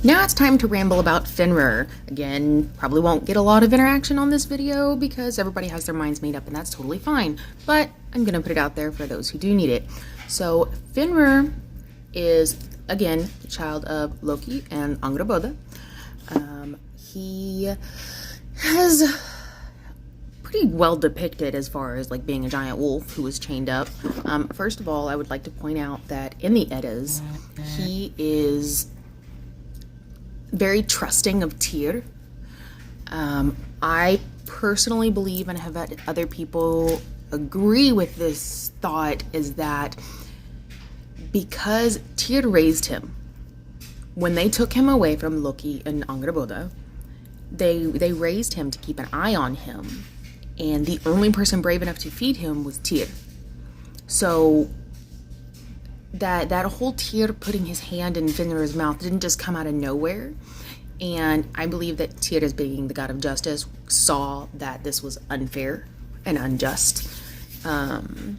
Now it's time to ramble about Fenrir. Again, probably won't get a lot of interaction on this video because everybody has their minds made up and that's totally fine. But I'm going to put it out there for those who do need it. So Fenrir is, again, the child of Loki and Angrboda. He has pretty well depicted as far as like being a giant wolf who was chained up. First of all, I would like to point out that in the Eddas, he is very trusting of Tyr. I personally believe, and have had other people agree with this thought, is that because Tyr raised him, when they took him away from Loki and Angrboda, they raised him to keep an eye on him, and the only person brave enough to feed him was Tyr. So that whole Tyr putting his hand in Fenrir's mouth didn't just come out of nowhere. And I believe that Tyr, as being the god of justice, saw that this was unfair and unjust. And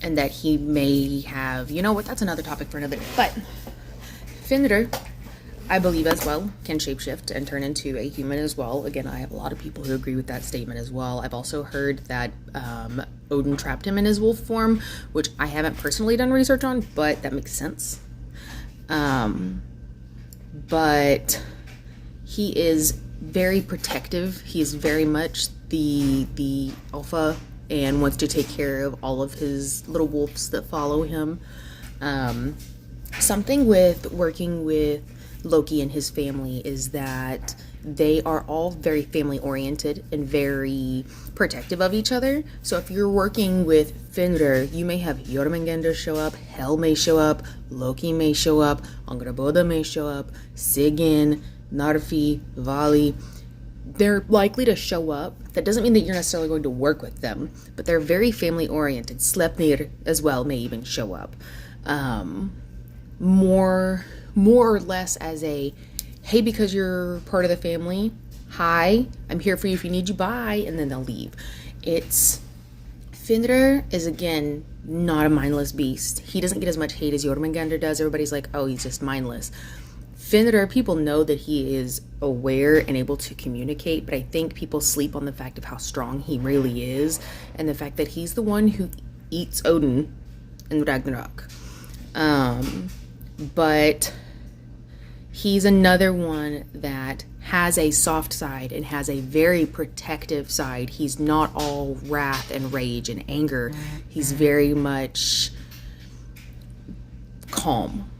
that he may have, you know what, that's another topic for another day. But Fenrir, I believe as well, can shapeshift and turn into a human as well. Again, I have a lot of people who agree with that statement as well. I've also heard that Odin trapped him in his wolf form, which I haven't personally done research on, but that makes sense. But he is very protective. He is very much the alpha and wants to take care of all of his little wolves that follow him. Something with working with Loki and his family is that they are all very family oriented and very protective of each other. So if you're working with Fenrir, you may have Jormungandr show up, Hel may show up, Loki may show up, Angrboda may show up, Sigyn, Narfi, Vali. They're likely to show up. That doesn't mean that you're necessarily going to work with them, but they're very family oriented. Sleipnir as well may even show up. More or less as a, hey, because you're part of the family, hi, I'm here for you if you need you, bye, and then they'll leave. Fenrir is, again, not a mindless beast. He doesn't get as much hate as Jormungandr does. Everybody's like, oh, he's just mindless. Fenrir, people know that he is aware and able to communicate, but I think people sleep on the fact of how strong he really is, and the fact that he's the one who eats Odin in Ragnarok. But he's another one that has a soft side and has a very protective side. He's not all wrath and rage and anger. He's very much calm.